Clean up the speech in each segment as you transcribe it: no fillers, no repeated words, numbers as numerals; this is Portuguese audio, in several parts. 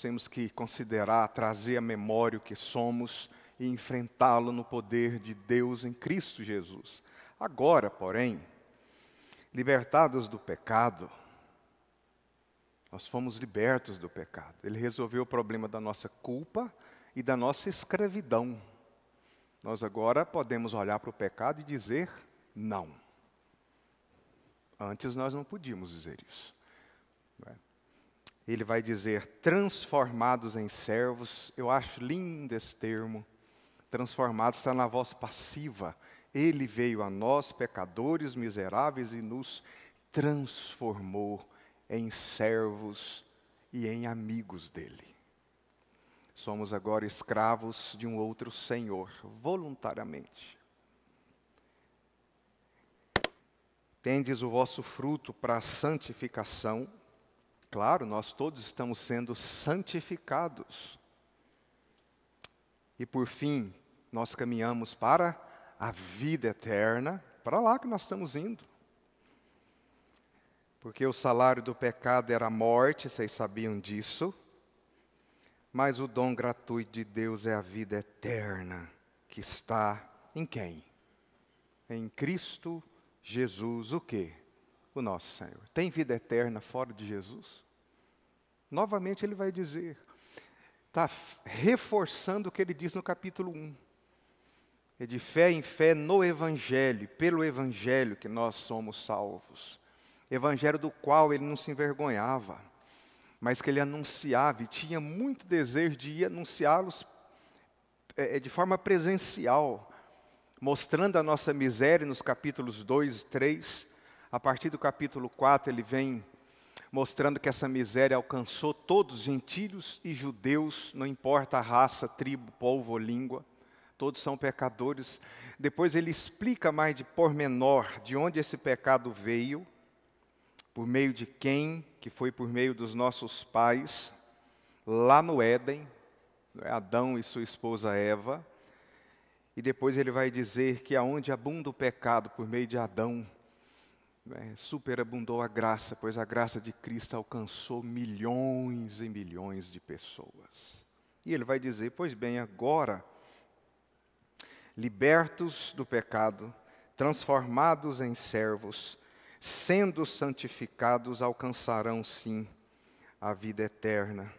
temos que considerar, trazer à memória o que somos e enfrentá-lo no poder de Deus em Cristo Jesus. Agora, porém, libertados do pecado, nós fomos libertos do pecado. Ele resolveu o problema da nossa culpa e da nossa escravidão. Nós agora podemos olhar para o pecado e dizer não. Antes nós não podíamos dizer isso. Ele vai dizer transformados em servos. Eu acho lindo esse termo. Transformados está na voz passiva. Ele veio a nós, pecadores miseráveis, e nos transformou em servos e em amigos dele. Somos agora escravos de um outro Senhor, voluntariamente. Tendes o vosso fruto para a santificação. Claro, nós todos estamos sendo santificados. E por fim, nós caminhamos para a vida eterna, para lá que nós estamos indo. Porque o salário do pecado era a morte, vocês sabiam disso. Mas o dom gratuito de Deus é a vida eterna, que está em quem? Em Cristo Jesus, o quê? O nosso Senhor. Tem vida eterna fora de Jesus? Novamente ele vai dizer, está reforçando o que ele diz no capítulo 1. É de fé em fé no Evangelho, pelo Evangelho que nós somos salvos. Evangelho do qual ele não se envergonhava, mas que ele anunciava e tinha muito desejo de ir anunciá-los de forma presencial, mostrando a nossa miséria nos capítulos 2 e 3. A partir do capítulo 4 ele vem mostrando que essa miséria alcançou todos, gentios e judeus, não importa a raça, tribo, povo ou língua, todos são pecadores. Depois ele explica mais de pormenor de onde esse pecado veio, por meio de quem, que foi por meio dos nossos pais, lá no Éden, Adão e sua esposa Eva. E depois ele vai dizer que aonde abunda o pecado por meio de Adão, superabundou a graça, pois a graça de Cristo alcançou milhões e milhões de pessoas. E ele vai dizer, pois bem, agora, libertos do pecado, transformados em servos, sendo santificados, alcançarão sim a vida eterna.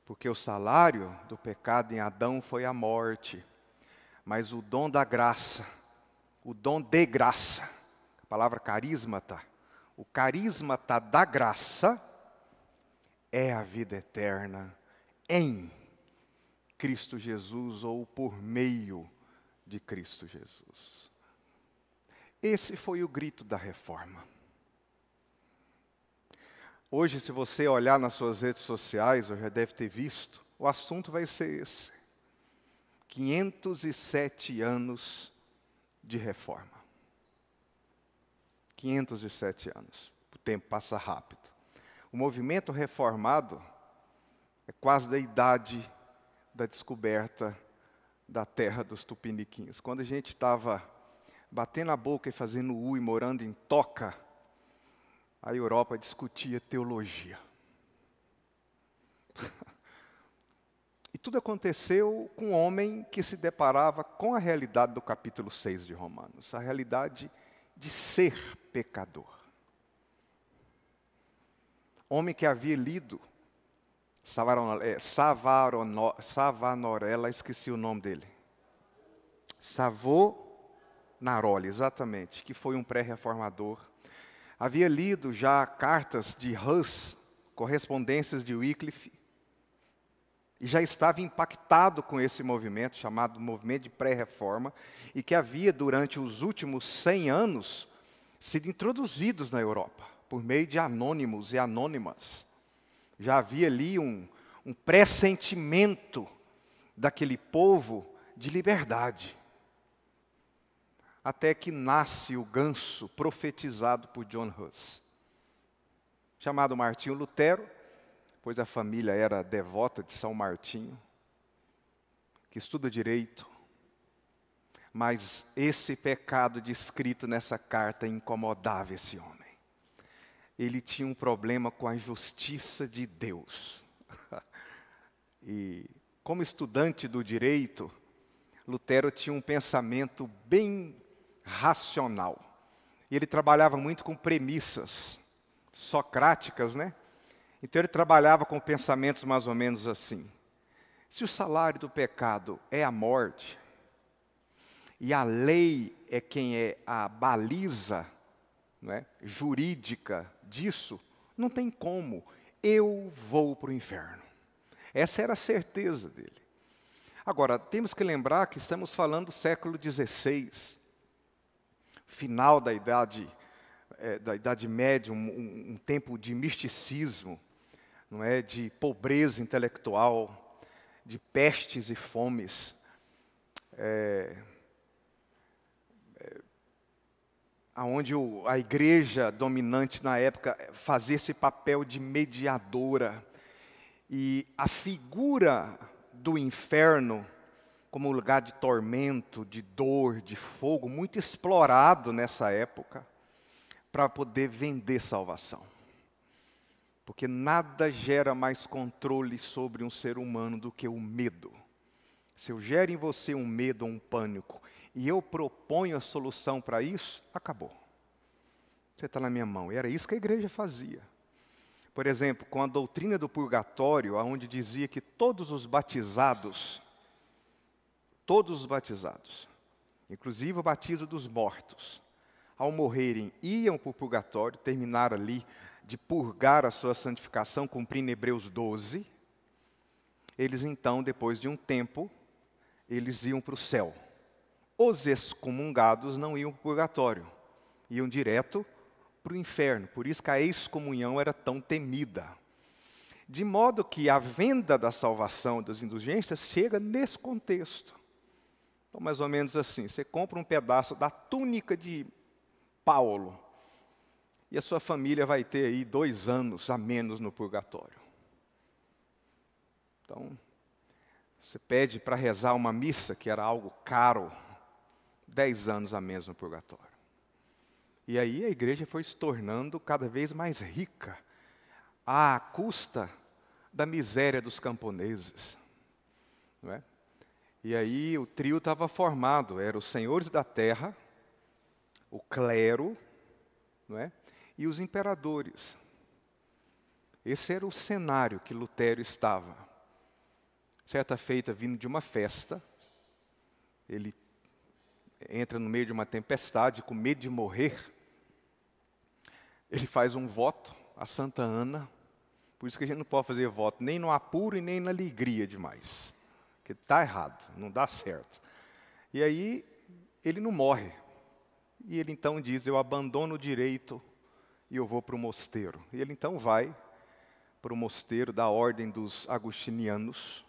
Porque o salário do pecado em Adão foi a morte, mas o dom da graça, o dom de graça, a palavra carismata, o carismata da graça é a vida eterna em Cristo Jesus ou por meio de Cristo Jesus. Esse foi o grito da reforma. Hoje, se você olhar nas suas redes sociais, ou já deve ter visto, o assunto vai ser esse. 507 anos de reforma. 507 anos. O tempo passa rápido. O movimento reformado é quase da idade da descoberta da terra dos tupiniquins. Quando a gente estava batendo a boca e fazendo e morando em Toca, a Europa discutia teologia. E tudo aconteceu com um homem que se deparava com a realidade do capítulo 6 de Romanos, a realidade de ser pecador. Homem que havia lido Savonarola, esqueci o nome dele. Savonarola, exatamente, que foi um pré-reformador. Havia lido já cartas de Hus, correspondências de Wycliffe, e já estava impactado com esse movimento, chamado movimento de pré-reforma, e que havia, durante os últimos 100 anos, sido introduzidos na Europa, por meio de anônimos e anônimas. Já havia ali um pressentimento daquele povo de liberdade. Até que nasce o ganso profetizado por John Hus, chamado Martinho Lutero, pois a família era devota de São Martinho, que estuda direito, mas esse pecado descrito nessa carta incomodava esse homem. Ele tinha um problema com a justiça de Deus. E como estudante do direito, Lutero tinha um pensamento bem racional. E ele trabalhava muito com premissas socráticas, né? Então ele trabalhava com pensamentos mais ou menos assim. Se o salário do pecado é a morte, e a lei é quem é a baliza, não é, jurídica disso, não tem como, eu vou para o inferno. Essa era a certeza dele. Agora, temos que lembrar que estamos falando do século XVI, final da Idade Média, um tempo de misticismo, não é, de pobreza intelectual, de pestes e fomes, onde a igreja dominante na época fazia esse papel de mediadora. E a figura do inferno como um lugar de tormento, de dor, de fogo, muito explorado nessa época, para poder vender salvação. Porque nada gera mais controle sobre um ser humano do que o medo. Se eu gero em você um medo ou um pânico, e eu proponho a solução para isso, acabou. Você está na minha mão. E era isso que a igreja fazia. Por exemplo, com a doutrina do purgatório, onde dizia que todos os batizados, inclusive o batismo dos mortos, ao morrerem, iam para o purgatório, terminaram ali de purgar a sua santificação, cumprindo Hebreus 12, eles então, depois de um tempo, eles iam para o céu. Os excomungados não iam para o purgatório, iam direto para o inferno. Por isso que a excomunhão era tão temida. De modo que a venda da salvação das indulgências chega nesse contexto. Então, mais ou menos assim, você compra um pedaço da túnica de Paulo, e a sua família vai ter aí 2 anos a menos no purgatório. Então, você pede para rezar uma missa, que era algo caro, 10 anos a menos no purgatório. E aí a igreja foi se tornando cada vez mais rica, à custa da miséria dos camponeses. Não é? E aí o trio estava formado, eram os senhores da terra, o clero, não é? E os imperadores. Esse era o cenário que Lutero estava. Certa feita, vindo de uma festa, ele entra no meio de uma tempestade, com medo de morrer. Ele faz um voto a Santa Ana, por isso que a gente não pode fazer voto nem no apuro e nem na alegria demais, porque está errado, não dá certo. E aí, ele não morre. E ele então diz, eu abandono o direito e eu vou para o mosteiro. E ele então vai para o mosteiro da ordem dos agostinianos,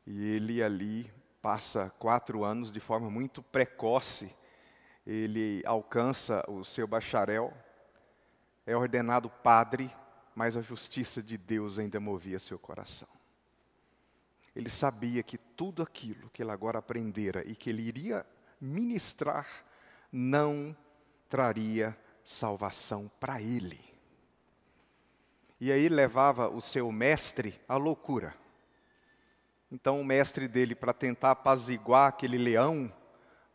e ele ali passa 4 anos de forma muito precoce, ele alcança o seu bacharel, é ordenado padre, mas a justiça de Deus ainda movia seu coração. Ele sabia que tudo aquilo que ele agora aprendera e que ele iria ministrar, não traria salvação para ele. E aí levava o seu mestre à loucura. Então o mestre dele, para tentar apaziguar aquele leão,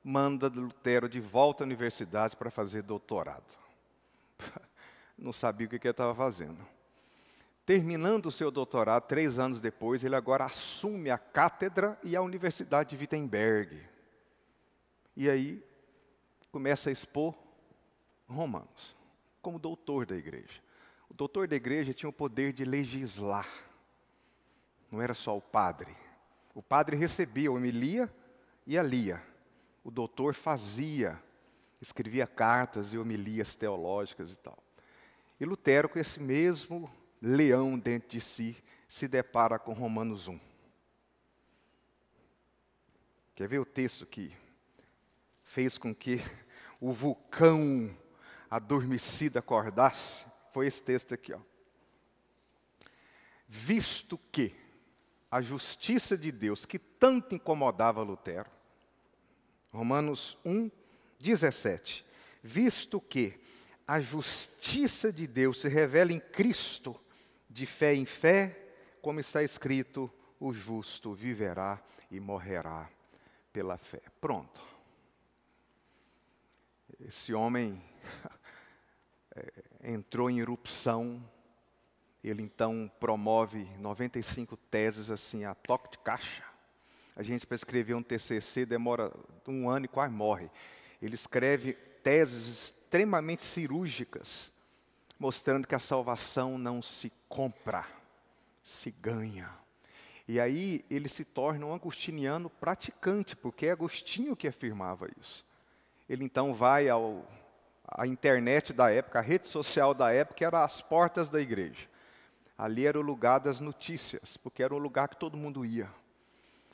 manda Lutero de volta à universidade para fazer doutorado. Não sabia o que ele estava fazendo. Terminando o seu doutorado, 3 anos depois, ele agora assume a cátedra e a Universidade de Wittenberg. E aí começa a expor Romanos, como doutor da igreja. O doutor da igreja tinha o poder de legislar. Não era só o padre. O padre recebia a homilia e a lia. O doutor fazia, escrevia cartas e homilias teológicas e tal. E Lutero, com esse mesmo leão dentro de si, se depara com Romanos 1. Quer ver o texto que fez com que o vulcão adormecido acordasse? Foi esse texto aqui, ó. Visto que a justiça de Deus, que tanto incomodava Lutero, Romanos 1, 17. Visto que a justiça de Deus se revela em Cristo, de fé em fé, como está escrito, o justo viverá e morrerá pela fé. Pronto. Esse homem entrou em erupção. Ele então promove 95 teses assim, a toque de caixa. A gente, para escrever um TCC, demora 1 ano e quase morre. Ele escreve teses extremamente cirúrgicas, mostrando que a salvação não se compra, se ganha. E aí ele se torna um agostiniano praticante, porque é Agostinho que afirmava isso. Ele então vai à internet da época, a rede social da época, era as portas da igreja. Ali era o lugar das notícias, porque era o lugar que todo mundo ia.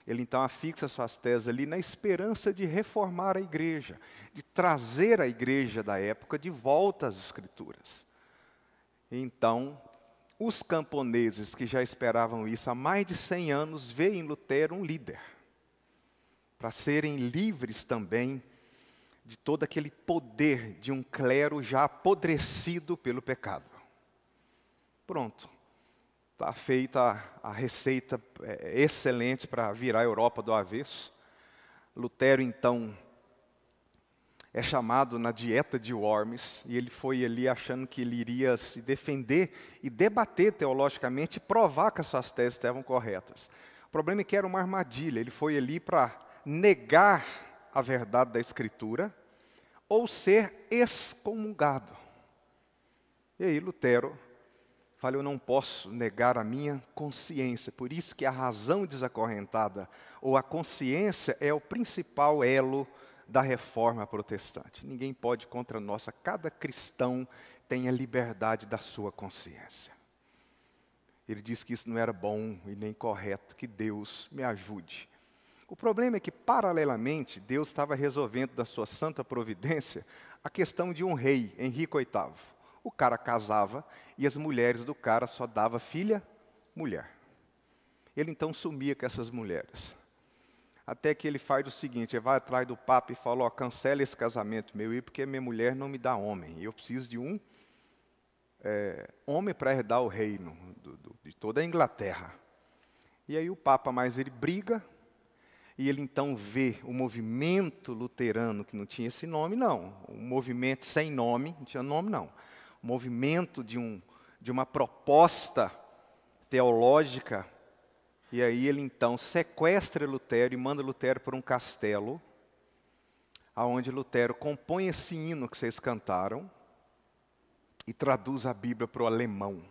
Ele então afixa suas teses ali na esperança de reformar a igreja, de trazer a igreja da época de volta às Escrituras. Então, os camponeses que já esperavam isso há mais de 100 anos, veem em Lutero um líder, para serem livres também de todo aquele poder de um clero já apodrecido pelo pecado. Pronto. Está feita a receita excelente para virar a Europa do avesso. Lutero, então, é chamado na dieta de Worms, e ele foi ali achando que ele iria se defender e debater teologicamente e provar que as suas teses estavam corretas. O problema é que era uma armadilha. Ele foi ali para negar a verdade da Escritura ou ser excomungado. E aí Lutero fala, eu não posso negar a minha consciência. Por isso que a razão desacorrentada, ou a consciência, é o principal elo da reforma protestante. Ninguém pode contra nós. Cada cristão tem a liberdade da sua consciência. Ele diz que isso não era bom e nem correto, que Deus me ajude. O problema é que, paralelamente, Deus estava resolvendo da sua santa providência a questão de um rei, Henrique VIII. O cara casava e as mulheres do cara só davam filha, mulher. Ele então sumia com essas mulheres. Até que ele faz o seguinte, ele vai atrás do Papa e fala, cancela esse casamento meu aí, porque minha mulher não me dá homem. Eu preciso de um homem para herdar o reino de toda a Inglaterra. E aí o Papa mais ele briga, e ele então vê o movimento luterano, que não tinha esse nome não, um movimento sem nome, não tinha nome não, um movimento de uma proposta teológica. E aí ele então sequestra Lutero e manda Lutero para um castelo, aonde Lutero compõe esse hino que vocês cantaram e traduz a Bíblia para o alemão.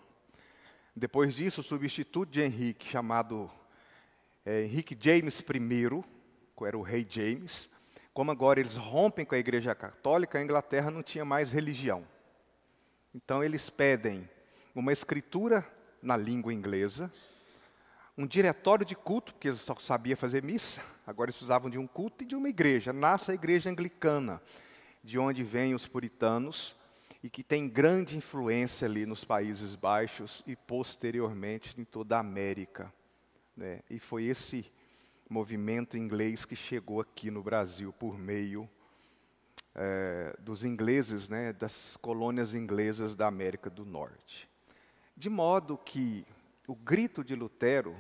Depois disso, o substituto de Henrique, chamado Henrique James I, que era o rei James, como agora eles rompem com a Igreja Católica, a Inglaterra não tinha mais religião. Então eles pedem uma escritura na língua inglesa, um diretório de culto, porque eles só sabiam fazer missa, agora eles precisavam de um culto e de uma igreja. Nasce a igreja anglicana, de onde vêm os puritanos, e que tem grande influência ali nos Países Baixos e posteriormente em toda a América. Né? E foi esse movimento inglês que chegou aqui no Brasil por meio dos ingleses, né, das colônias inglesas da América do Norte. De modo que o grito de Lutero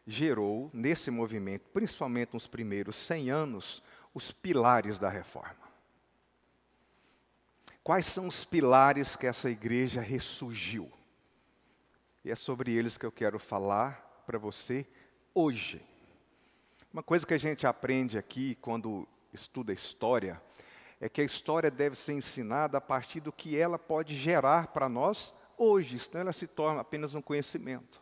gerou, nesse movimento, principalmente nos primeiros 100 anos, os pilares da reforma. Quais são os pilares que essa igreja ressurgiu? E é sobre eles que eu quero falar para você hoje. Uma coisa que a gente aprende aqui quando estuda história, é que a história deve ser ensinada a partir do que ela pode gerar para nós hoje, senão ela se torna apenas um conhecimento.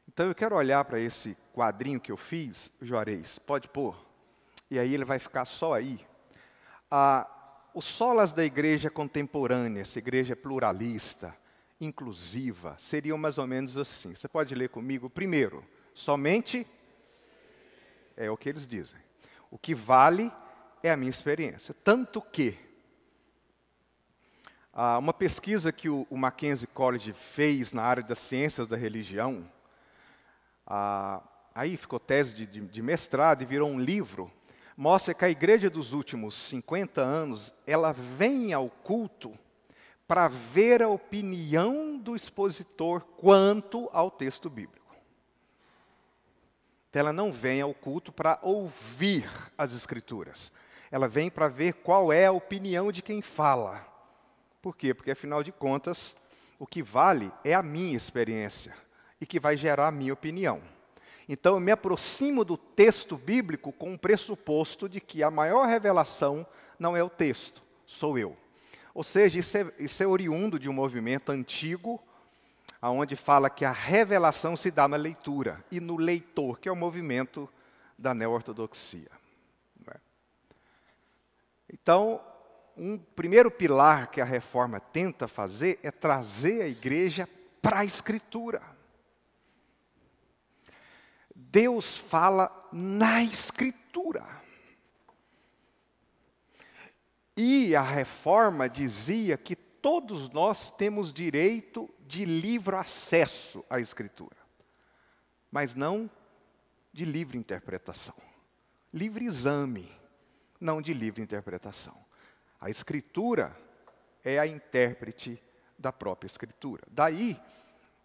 Então eu quero olhar para esse quadrinho que eu fiz, Juarez, pode pôr, e aí ele vai ficar só aí. Os solas da igreja contemporânea, essa igreja pluralista, inclusiva, seriam mais ou menos assim. Você pode ler comigo? Primeiro, somente é o que eles dizem. O que vale é a minha experiência. Tanto que uma pesquisa que o Mackenzie College fez na área das ciências da religião, aí ficou tese de mestrado e virou um livro, mostra que a igreja dos últimos 50 anos, ela vem ao culto para ver a opinião do expositor quanto ao texto bíblico. Então ela não vem ao culto para ouvir as Escrituras. Ela vem para ver qual é a opinião de quem fala. Por quê? Porque, afinal de contas, o que vale é a minha experiência e que vai gerar a minha opinião. Então, eu me aproximo do texto bíblico com o pressuposto de que a maior revelação não é o texto, sou eu. Ou seja, isso é oriundo de um movimento antigo, onde fala que a revelação se dá na leitura e no leitor, que é o movimento da neo-ortodoxia. Então, um primeiro pilar que a reforma tenta fazer é trazer a igreja para a Escritura. Deus fala na Escritura. E a reforma dizia que todos nós temos direito de livre acesso à Escritura, mas não de livre interpretação. Livre exame, não de livre interpretação. A Escritura é a intérprete da própria Escritura. Daí,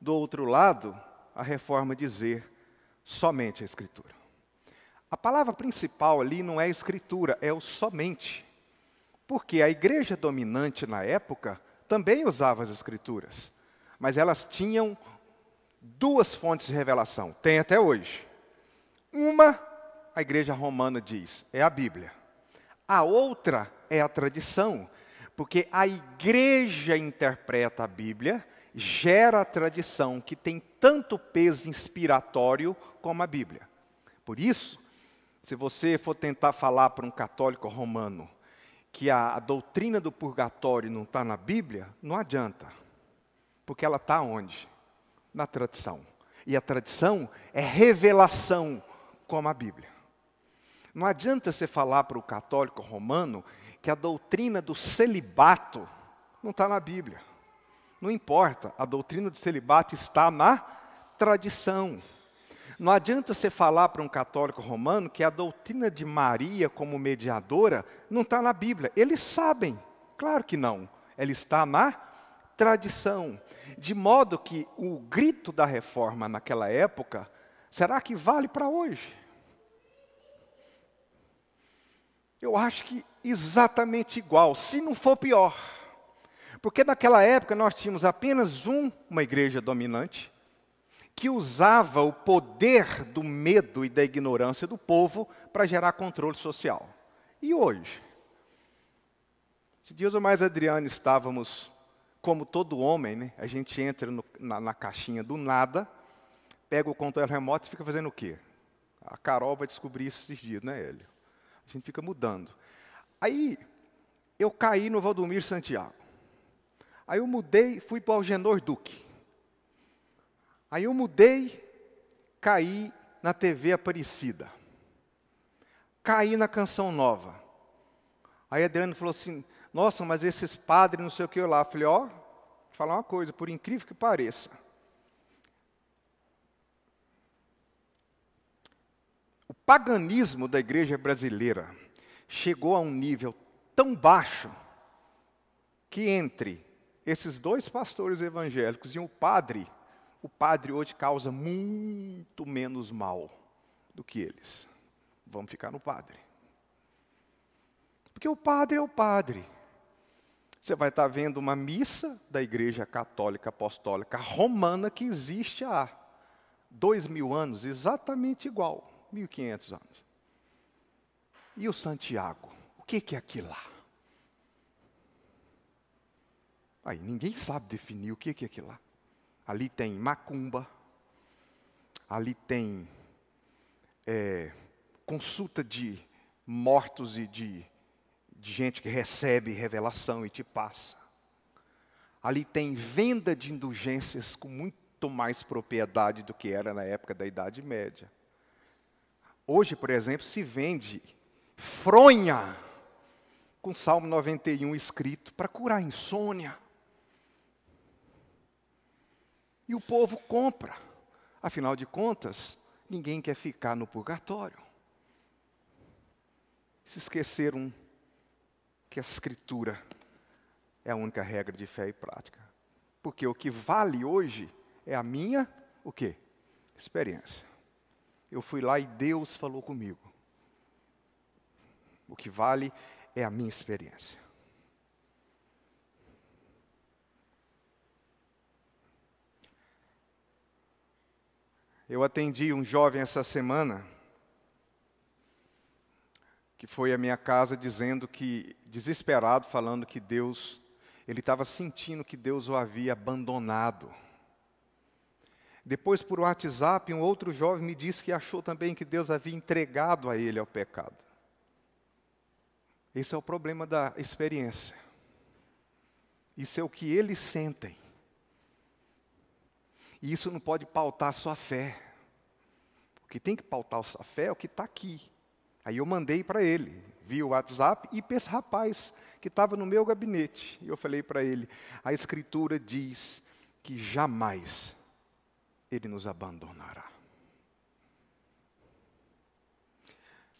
do outro lado, a reforma dizer somente a Escritura. A palavra principal ali não é Escritura, é o somente. Porque a igreja dominante na época também usava as Escrituras, mas elas tinham duas fontes de revelação, tem até hoje. Uma, a igreja romana diz, é a Bíblia. A outra é a tradição, porque a igreja interpreta a Bíblia, gera a tradição que tem tanto peso inspiratório como a Bíblia. Por isso, se você for tentar falar para um católico romano que a doutrina do purgatório não está na Bíblia, não adianta. Porque ela está onde? Na tradição. E a tradição é revelação como a Bíblia. Não adianta você falar para o católico romano que a doutrina do celibato não está na Bíblia. Não importa, a doutrina do celibato está na tradição. Não adianta você falar para um católico romano que a doutrina de Maria como mediadora não está na Bíblia. Eles sabem, claro que não. Ela está na tradição. De modo que o grito da reforma naquela época, será que vale para hoje? Eu acho que exatamente igual, se não for pior. Porque naquela época nós tínhamos apenas uma igreja dominante, que usava o poder do medo e da ignorância do povo para gerar controle social. E hoje? Esses dias eu mais Adriano estávamos, como todo homem, né? A gente entra na caixinha do nada, pega o controle remoto e fica fazendo o quê? A Carol vai descobrir isso esses dias, né, Hélio? A gente fica mudando. Aí, eu caí no Valdomiro Santiago. Aí eu mudei, fui para o Algenor Duque. Aí eu mudei, caí na TV Aparecida. Caí na Canção Nova. Aí Adriano falou assim, nossa, mas esses padres não sei o que lá. Eu falei, ó, vou falar uma coisa, por incrível que pareça. O paganismo da igreja brasileira chegou a um nível tão baixo que entre esses dois pastores evangélicos e o padre hoje causa muito menos mal do que eles. Vamos ficar no padre. Porque o padre é o padre. Você vai estar vendo uma missa da Igreja Católica Apostólica Romana que existe há 2000 anos, exatamente igual, 1500 anos. E o Santiago? O que é aquilo lá? Aí ninguém sabe definir o que é aquilo lá. Ali tem macumba, ali tem consulta de mortos e de gente que recebe revelação e te passa. Ali tem venda de indulgências com muito mais propriedade do que era na época da Idade Média. Hoje, por exemplo, se vende fronha com Salmo 91 escrito para curar insônia. E o povo compra. Afinal de contas, ninguém quer ficar no purgatório. Se esqueceram que a Escritura é a única regra de fé e prática. Porque o que vale hoje é a minha, o quê? Experiência. Eu fui lá e Deus falou comigo. O que vale é a minha experiência. Eu atendi um jovem essa semana, que foi à minha casa dizendo que, desesperado, falando que Deus, ele estava sentindo que Deus o havia abandonado. Depois, por WhatsApp, um outro jovem me disse que achou também que Deus havia entregado a ele ao pecado. Esse é o problema da experiência. Isso é o que eles sentem. E isso não pode pautar a sua fé. O que tem que pautar a sua fé é o que está aqui. Aí eu mandei para ele, via o WhatsApp, e para esse rapaz que estava no meu gabinete. E eu falei para ele, a Escritura diz que jamais Ele nos abandonará.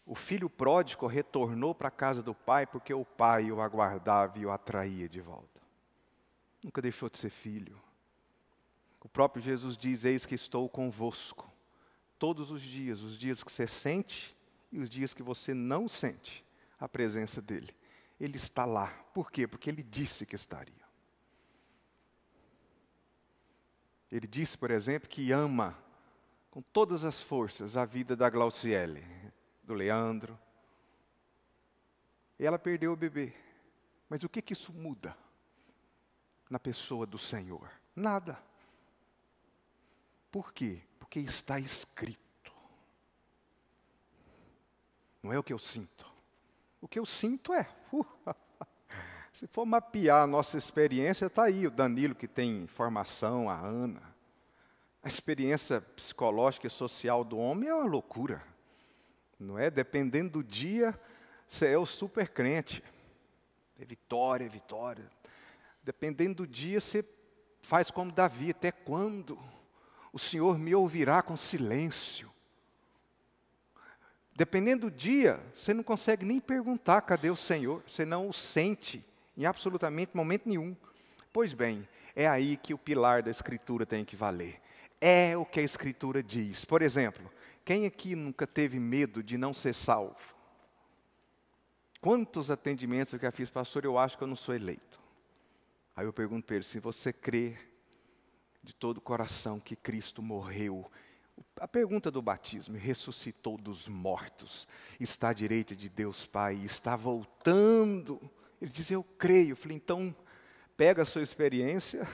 O filho pródigo retornou para a casa do pai porque o pai o aguardava e o atraía de volta. Nunca deixou de ser filho. O próprio Jesus diz, eis que estou convosco, todos os dias que você sente e os dias que você não sente a presença dEle. Ele está lá. Por quê? Porque Ele disse que estaria. Ele disse, por exemplo, que ama com todas as forças a vida da Glauciele, do Leandro. E ela perdeu o bebê. Mas o que isso muda na pessoa do Senhor? Nada. Por quê? Porque está escrito. Não é o que eu sinto. O que eu sinto é... Se for mapear a nossa experiência, está aí o Danilo, que tem formação, a Ana. A experiência psicológica e social do homem é uma loucura. Não é? Dependendo do dia, você é o super crente. É vitória, vitória. Dependendo do dia, você faz como Davi, até quando o Senhor me ouvirá com silêncio? Dependendo do dia, você não consegue nem perguntar cadê o Senhor, você não o sente em absolutamente momento nenhum. Pois bem, é aí que o pilar da Escritura tem que valer. É o que a Escritura diz. Por exemplo, quem aqui nunca teve medo de não ser salvo? Quantos atendimentos eu já fiz, pastor, eu acho que eu não sou eleito. Aí eu pergunto para ele, se você crê de todo o coração que Cristo morreu, a pergunta do batismo, ressuscitou dos mortos, está à direita de Deus Pai, está voltando. Ele diz, eu creio. Eu falei, então, pega a sua experiência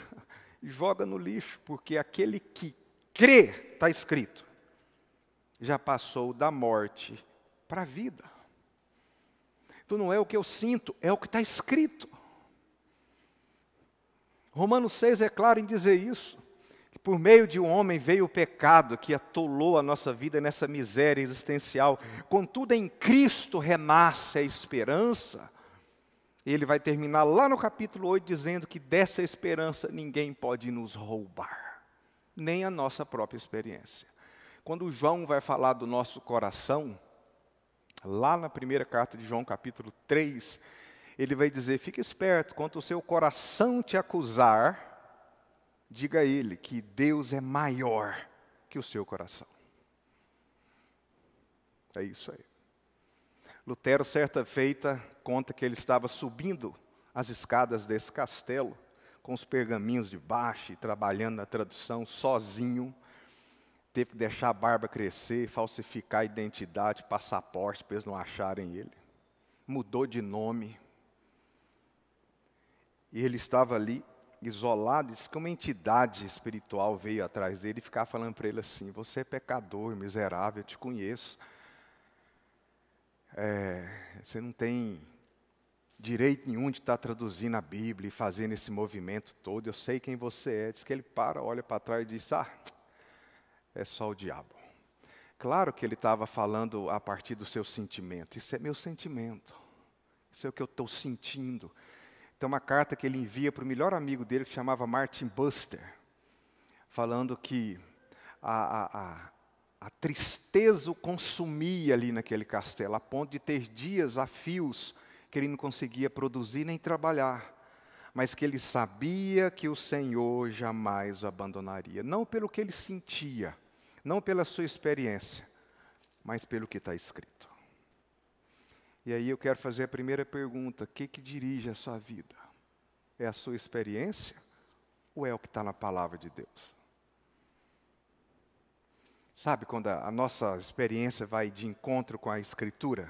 e joga no lixo, porque aquele que crê, está escrito, já passou da morte para a vida. Então não é o que eu sinto, é o que está escrito. Romanos 6 é claro em dizer isso. Que por meio de um homem veio o pecado que atolou a nossa vida nessa miséria existencial. Contudo, em Cristo renasce a esperança. Ele vai terminar lá no capítulo 8 dizendo que dessa esperança ninguém pode nos roubar. Nem a nossa própria experiência. Quando João vai falar do nosso coração, lá na primeira carta de João, capítulo 3, ele vai dizer, fique esperto, quando o seu coração te acusar, diga a ele que Deus é maior que o seu coração. É isso aí. Lutero, certa feita, conta que ele estava subindo as escadas desse castelo, com os pergaminhos de baixo, e trabalhando na tradução, sozinho. Teve que deixar a barba crescer, falsificar a identidade, passaporte, para eles não acharem ele. Mudou de nome. E ele estava ali, isolado, disse que uma entidade espiritual veio atrás dele e ficava falando para ele assim, você é pecador, miserável, eu te conheço. Você não tem direito nenhum de estar traduzindo a Bíblia e fazendo esse movimento todo, eu sei quem você é. Diz que ele para, olha para trás e diz, é só o diabo. Claro que ele estava falando a partir do seu sentimento. Isso é meu sentimento. Isso é o que eu estou sentindo. Tem uma carta que ele envia para o melhor amigo dele, que chamava Martin Buster, falando que a tristeza o consumia ali naquele castelo, a ponto de ter dias a fios que ele não conseguia produzir nem trabalhar. Mas que ele sabia que o Senhor jamais o abandonaria. Não pelo que ele sentia, não pela sua experiência, mas pelo que está escrito. E aí eu quero fazer a primeira pergunta: o que dirige a sua vida? É a sua experiência ou é o que está na palavra de Deus? Sabe quando a nossa experiência vai de encontro com a Escritura,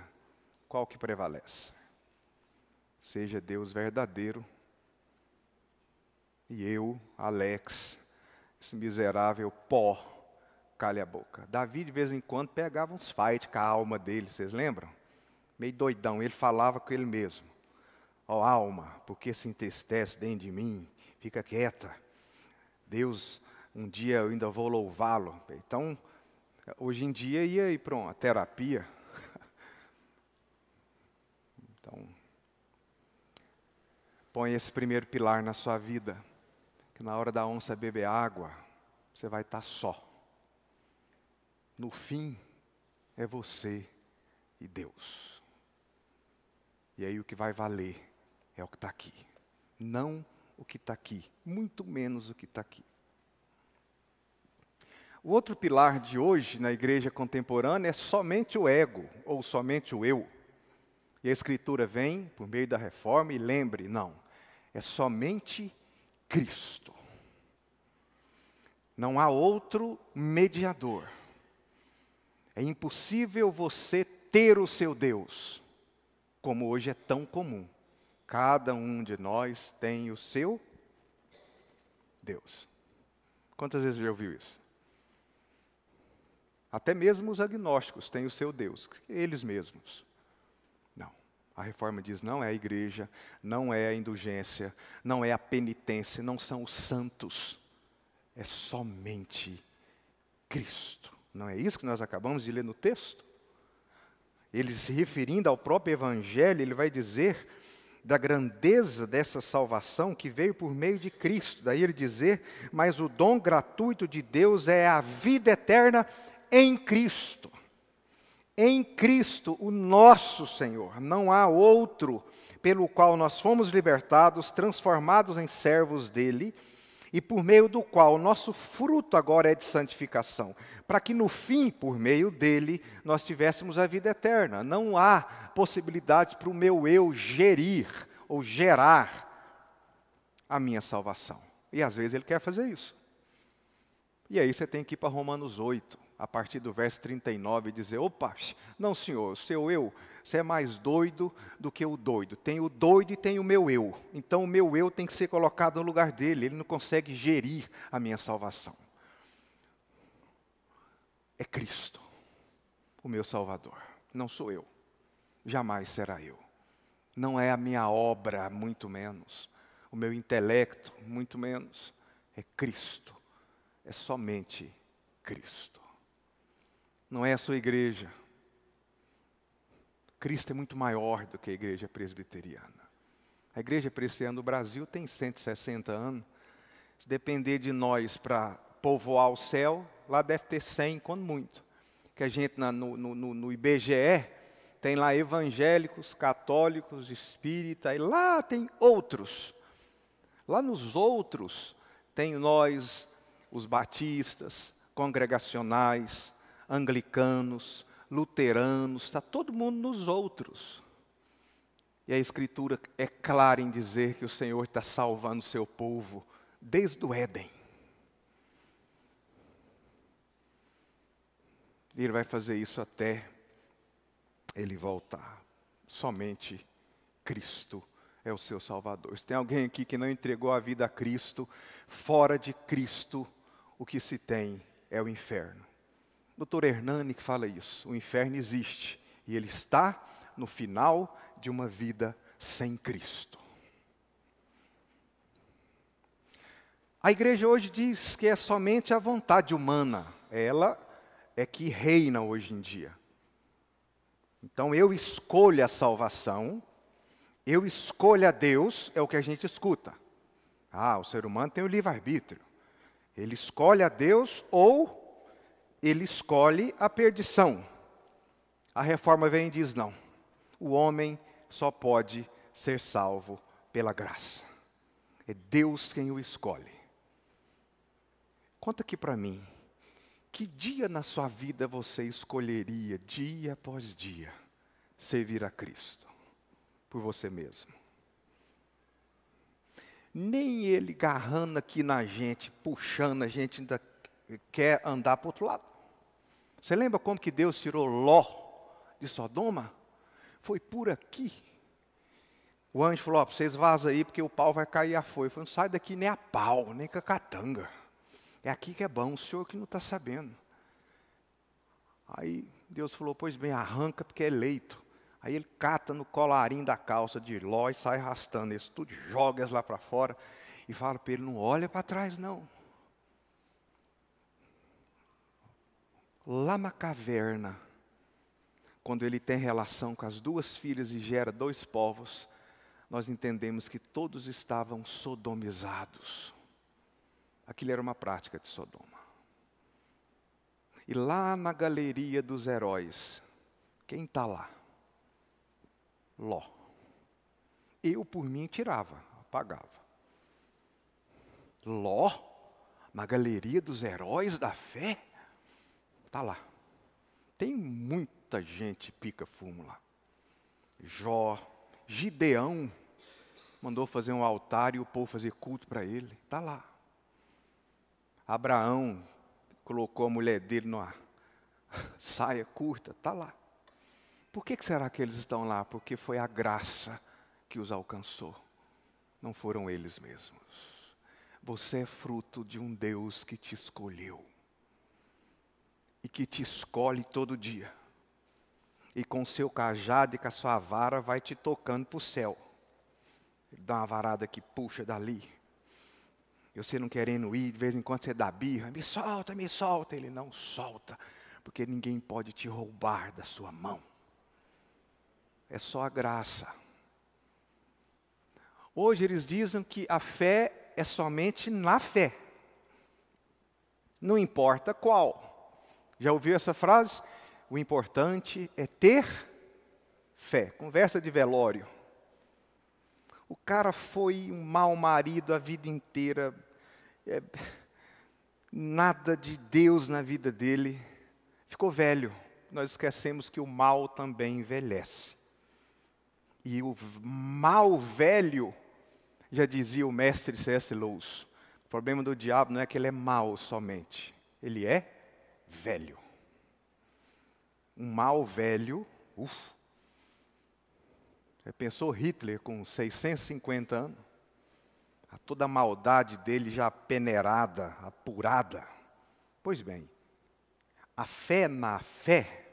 qual que prevalece? Seja Deus verdadeiro e eu, Alex, esse miserável pó, calha a boca. Davi de vez em quando pegava uns fight com a alma dele, vocês lembram? Meio doidão, ele falava com ele mesmo. Ó alma, por que se entristece dentro de mim? Fica quieta. Deus, um dia eu ainda vou louvá-lo. Então, hoje em dia ia ir para uma terapia. Então, põe esse primeiro pilar na sua vida, que na hora da onça beber água, você vai estar só. No fim, é você e Deus. E aí o que vai valer é o que está aqui. Não o que está aqui, muito menos o que está aqui. O outro pilar de hoje na igreja contemporânea é somente o ego, ou somente o eu. E a Escritura vem, por meio da reforma, e lembre, não, é somente Cristo. Não há outro mediador. É impossível você ter o seu Deus, como hoje é tão comum. Cada um de nós tem o seu Deus. Quantas vezes já ouviu isso? Até mesmo os agnósticos têm o seu Deus, eles mesmos. Não. A reforma diz, não é a igreja, não é a indulgência, não é a penitência, não são os santos. É somente Cristo. Não é isso que nós acabamos de ler no texto? Ele se referindo ao próprio Evangelho, ele vai dizer da grandeza dessa salvação que veio por meio de Cristo. Daí ele dizer, mas o dom gratuito de Deus é a vida eterna em Cristo. Em Cristo, o nosso Senhor. Não há outro pelo qual nós fomos libertados, transformados em servos dele, e por meio do qual o nosso fruto agora é de santificação, para que no fim, por meio dele, nós tivéssemos a vida eterna. Não há possibilidade para o meu eu gerir ou gerar a minha salvação. E às vezes ele quer fazer isso. E aí você tem que ir para Romanos 8, a partir do verso 39, e dizer, opa, não senhor, o seu eu, você é mais doido do que o doido. Tem o doido e tem o meu eu. Então o meu eu tem que ser colocado no lugar dele, ele não consegue gerir a minha salvação. É Cristo, o meu Salvador, não sou eu, jamais será eu. Não é a minha obra, muito menos, o meu intelecto, muito menos, é Cristo, é somente Cristo. Não é a sua igreja. Cristo é muito maior do que a igreja presbiteriana. A igreja presbiteriana do Brasil tem 160 anos. Se depender de nós para povoar o céu, lá deve ter 100, quando muito. Que a gente no IBGE tem lá evangélicos, católicos, espíritas, e lá tem outros. Lá nos outros tem nós, os batistas, congregacionais, anglicanos, luteranos, está todo mundo nos outros. E a Escritura é clara em dizer que o Senhor está salvando o seu povo desde o Éden. E Ele vai fazer isso até Ele voltar. Somente Cristo é o seu Salvador. Se tem alguém aqui que não entregou a vida a Cristo, fora de Cristo, o que se tem é o inferno. Dr. Hernani que fala isso, o inferno existe, e ele está no final de uma vida sem Cristo. A igreja hoje diz que é somente a vontade humana, ela é que reina hoje em dia. Então eu escolho a salvação, eu escolho a Deus, é o que a gente escuta. O ser humano tem o livre-arbítrio. Ele escolhe a Deus ou ele escolhe a perdição. A reforma vem e diz, não, o homem só pode ser salvo pela graça. É Deus quem o escolhe. Conta aqui para mim, Que dia na sua vida você escolheria, dia após dia, servir a Cristo por você mesmo? Nem ele garrando aqui na gente, puxando a gente, ainda quer andar para o outro lado. Você lembra como que Deus tirou Ló de Sodoma? Foi por aqui. O anjo falou, vocês vazam aí, porque o pau vai cair a foice. Ele falou, não sai daqui nem a pau, nem com a catanga. É aqui que é bom, o senhor que não está sabendo. Aí Deus falou, pois bem, arranca porque é eleito. Aí ele cata no colarinho da calça de Ló e sai arrastando eles tudo, joga eles lá para fora e fala para ele, não olha para trás não. Lá na caverna, quando ele tem relação com as duas filhas e gera dois povos, nós entendemos que todos estavam sodomizados. Aquilo era uma prática de Sodoma. E lá na galeria dos heróis, quem está lá? Ló. Eu, por mim, tirava, apagava. Ló, na galeria dos heróis da fé, está lá. Tem muita gente pica-fumo lá. Jó, Gideão, mandou fazer um altar e o povo fazer culto para ele. Está lá. Abraão colocou a mulher dele numa saia curta. Está lá. Por que será que eles estão lá? Porque foi a graça que os alcançou. Não foram eles mesmos. Você é fruto de um Deus que te escolheu. E que te escolhe todo dia. E com o seu cajado e com a sua vara vai te tocando para o céu. Ele dá uma varada que puxa dali. E você não querendo ir, de vez em quando você dá birra. Me solta, me solta. Ele não solta. Porque ninguém pode te roubar da sua mão. É só a graça. Hoje eles dizem que a fé é somente na fé. Não importa qual. Já ouviu essa frase? O importante é ter fé. Conversa de velório. O cara foi um mau marido a vida inteira. Nada de Deus na vida dele. Ficou velho. Nós esquecemos que o mal também envelhece. E o mal velho, já dizia o mestre C.S. Lewis, o problema do diabo não é que ele é mau somente. Ele é velho. Um mal velho, Você pensou Hitler com 650 anos? Toda a maldade dele já peneirada, apurada. Pois bem, a fé na fé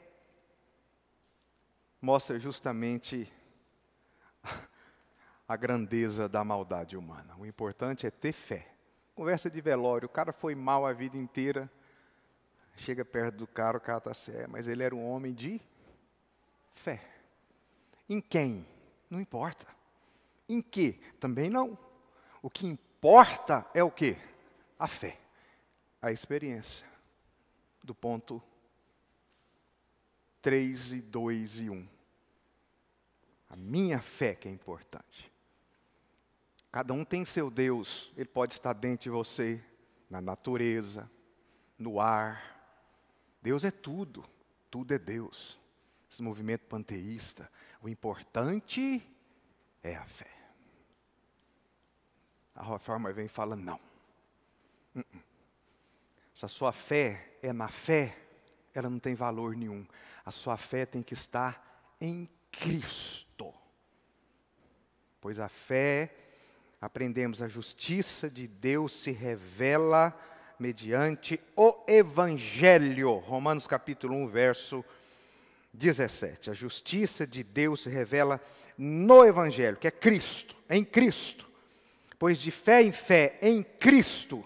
mostra justamente a grandeza da maldade humana. O importante é ter fé. Conversa de velório, o cara foi mal a vida inteira. Chega perto do cara, o cara está certo, mas ele era um homem de fé. Em quem? Não importa. Em que? Também não. O que importa é o quê? A fé. A experiência. Do ponto 3 e 2 e 1. A minha fé que é importante. Cada um tem seu Deus. Ele pode estar dentro de você, na natureza, no ar. Deus é tudo. Tudo é Deus. Esse movimento panteísta. O importante é a fé. A reforma vem e fala, não. Se a sua fé é na fé, ela não tem valor nenhum. A sua fé tem que estar em Cristo. Pois a fé, aprendemos, a justiça de Deus se revela mediante o Evangelho. Romanos capítulo 1, verso 17. A justiça de Deus se revela no Evangelho, que é Cristo, em Cristo. Pois de fé em fé, em Cristo,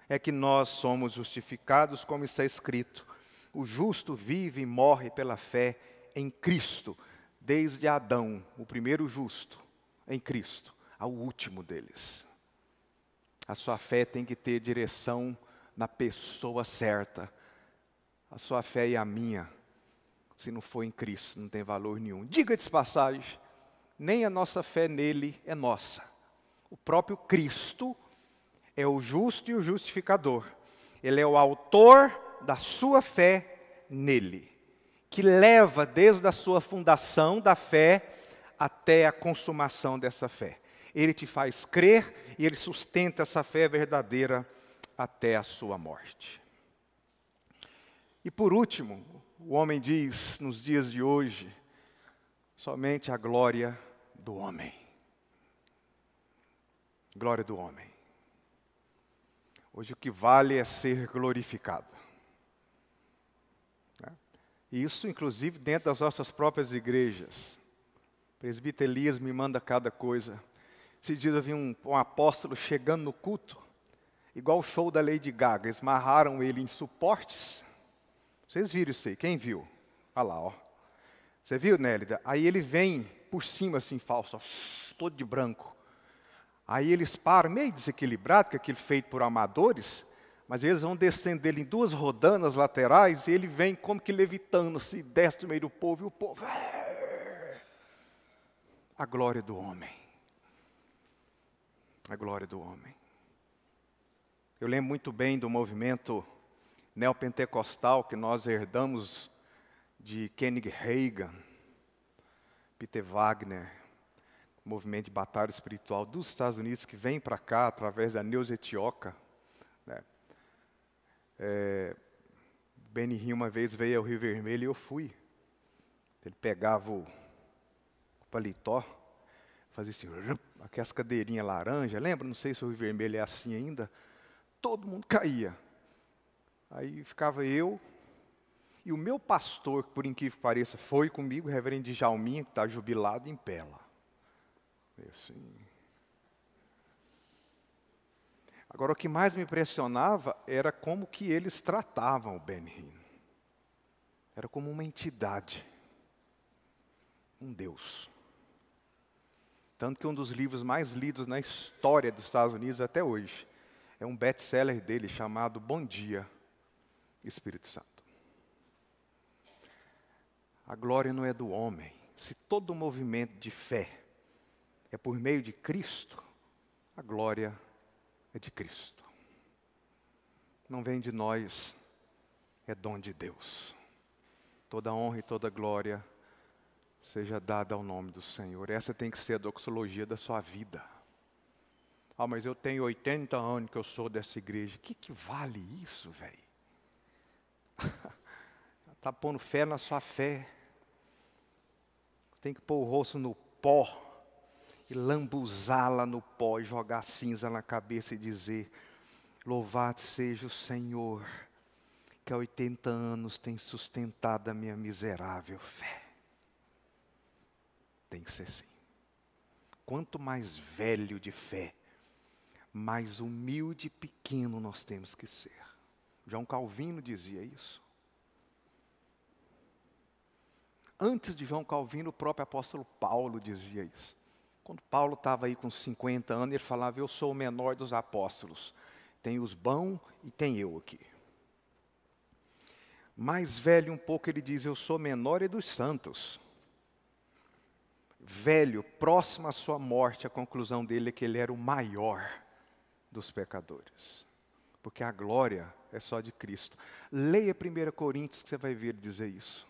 é que nós somos justificados, como está escrito. O justo vive e morre pela fé em Cristo, desde Adão, o primeiro justo, em Cristo, ao último deles. A sua fé tem que ter direção na pessoa certa. A sua fé e a minha, se não for em Cristo, não tem valor nenhum. Diga de passagem, nem a nossa fé nele é nossa. O próprio Cristo é o justo e o justificador. Ele é o autor da sua fé nele, que leva desde a sua fundação da fé até a consumação dessa fé. Ele te faz crer e ele sustenta essa fé verdadeira até a sua morte. E por último, o homem diz, nos dias de hoje, somente a glória do homem. Glória do homem. Hoje o que vale é ser glorificado. Isso, inclusive, dentro das nossas próprias igrejas. O presbítero Elias me manda cada coisa. Esse dia eu vi um apóstolo chegando no culto, igual o show da Lady Gaga, esmarraram ele em suportes. Vocês viram isso aí? Quem viu? Olha lá, ó. Você viu, Nélida? Aí ele vem por cima assim, falso, ó, todo de branco. Aí eles param, meio desequilibrado, que é aquilo feito por amadores, mas eles vão descendo dele em duas rodanas laterais, e ele vem como que levitando, assim, desce no meio do povo, e o povo... A glória do homem. A glória do homem. Eu lembro muito bem do movimento neopentecostal que nós herdamos de Kenneth Hagin, Peter Wagner, movimento de batalha espiritual dos Estados Unidos, que vem para cá através da Neuza Etioca. Né? Benny Hinn uma vez veio ao Rio Vermelho e eu fui. Ele pegava o paletó, fazia assim, aquelas cadeirinhas laranja, lembra? Não sei se o Rio Vermelho é assim ainda. Todo mundo caía. Aí ficava eu e o meu pastor, que por incrível que pareça, foi comigo, o reverendo Djalminha, que está jubilado, em pé lá. Assim. Agora, o que mais me impressionava era como que eles tratavam o Benny Hinn. Era como uma entidade, um Deus. Tanto que um dos livros mais lidos na história dos Estados Unidos até hoje é um best-seller dele chamado Bom Dia, Espírito Santo. A glória não é do homem. Se todo movimento de fé é por meio de Cristo, a glória é de Cristo. Não vem de nós, é dom de Deus. Toda honra e toda glória seja dada ao nome do Senhor. Essa tem que ser a doxologia da sua vida. Ah, mas eu tenho 80 anos que eu sou dessa igreja. O que vale isso, velho? Está pondo fé na sua fé. Tem que pôr o rosto no pó e lambuzá-la no pó e jogar cinza na cabeça e dizer: louvado seja o Senhor, que há 80 anos tem sustentado a minha miserável fé. Tem que ser assim. Quanto mais velho de fé, mais humilde e pequeno nós temos que ser. João Calvino dizia isso. Antes de João Calvino, o próprio apóstolo Paulo dizia isso. Quando Paulo estava aí com 50 anos, ele falava: eu sou o menor dos apóstolos. Tem os bons e tem eu aqui. Mais velho um pouco, ele diz: eu sou menor e dos santos. Velho, próximo à sua morte, a conclusão dele é que ele era o maior dos pecadores. Porque a glória é só de Cristo. Leia 1 Coríntios que você vai ver dizer isso.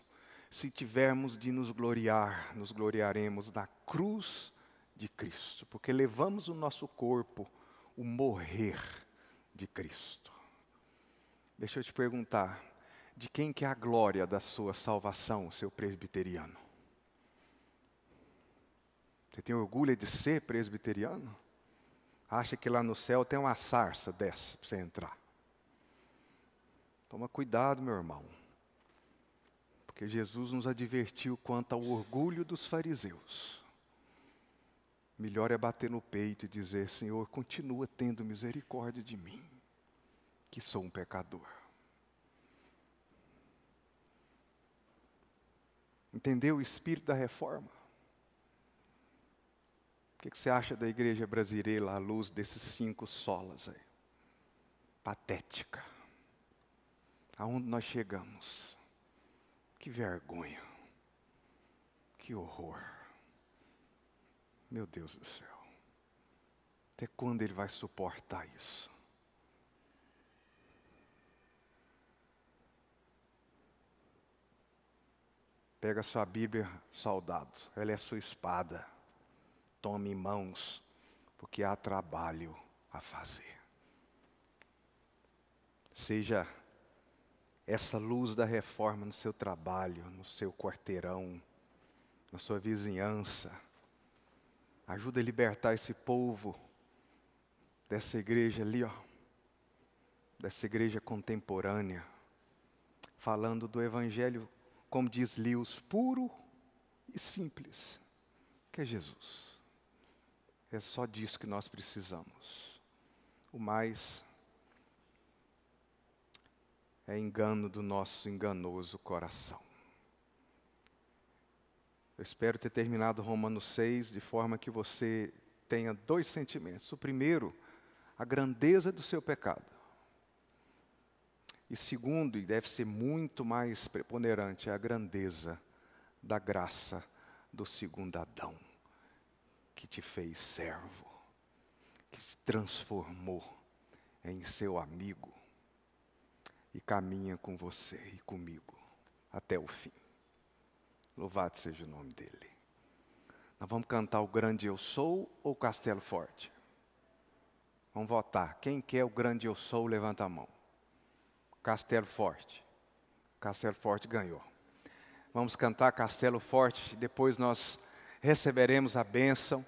Se tivermos de nos gloriar, nos gloriaremos na cruz de Cristo. Porque levamos o nosso corpo, o morrer de Cristo. Deixa eu te perguntar, de quem que é a glória da sua salvação, seu presbiteriano? Você tem orgulho de ser presbiteriano? Acha que lá no céu tem uma sarça dessa para você entrar? Toma cuidado, meu irmão. Porque Jesus nos advertiu quanto ao orgulho dos fariseus. Melhor é bater no peito e dizer: Senhor, continua tendo misericórdia de mim, que sou um pecador. Entendeu o espírito da reforma? O que você acha da igreja brasileira à luz desses 5 solas aí? Patética. Aonde nós chegamos? Que vergonha. Que horror. Meu Deus do céu. Até quando ele vai suportar isso? Pega a sua Bíblia, soldado, ela é sua espada. Tome em mãos, porque há trabalho a fazer. Seja essa luz da reforma no seu trabalho, no seu quarteirão, na sua vizinhança. Ajuda a libertar esse povo dessa igreja ali, dessa igreja contemporânea, falando do evangelho, como diz Lewis, puro e simples, que é Jesus. É só disso que nós precisamos. O mais é engano do nosso enganoso coração. Eu espero ter terminado Romanos 6 de forma que você tenha dois sentimentos. O primeiro, a grandeza do seu pecado. E segundo, e deve ser muito mais preponderante, é a grandeza da graça do segundo Adão, que te fez servo, que te transformou em seu amigo e caminha com você e comigo até o fim. Louvado seja o nome dele. Nós vamos cantar o Grande Eu Sou ou Castelo Forte? Vamos votar. Quem quer o Grande Eu Sou, levanta a mão. Castelo Forte. Castelo Forte ganhou. Vamos cantar Castelo Forte, depois nós receberemos a bênção,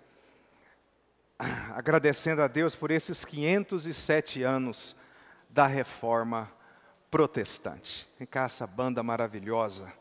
agradecendo a Deus por esses 507 anos da Reforma Protestante. Vem cá essa banda maravilhosa.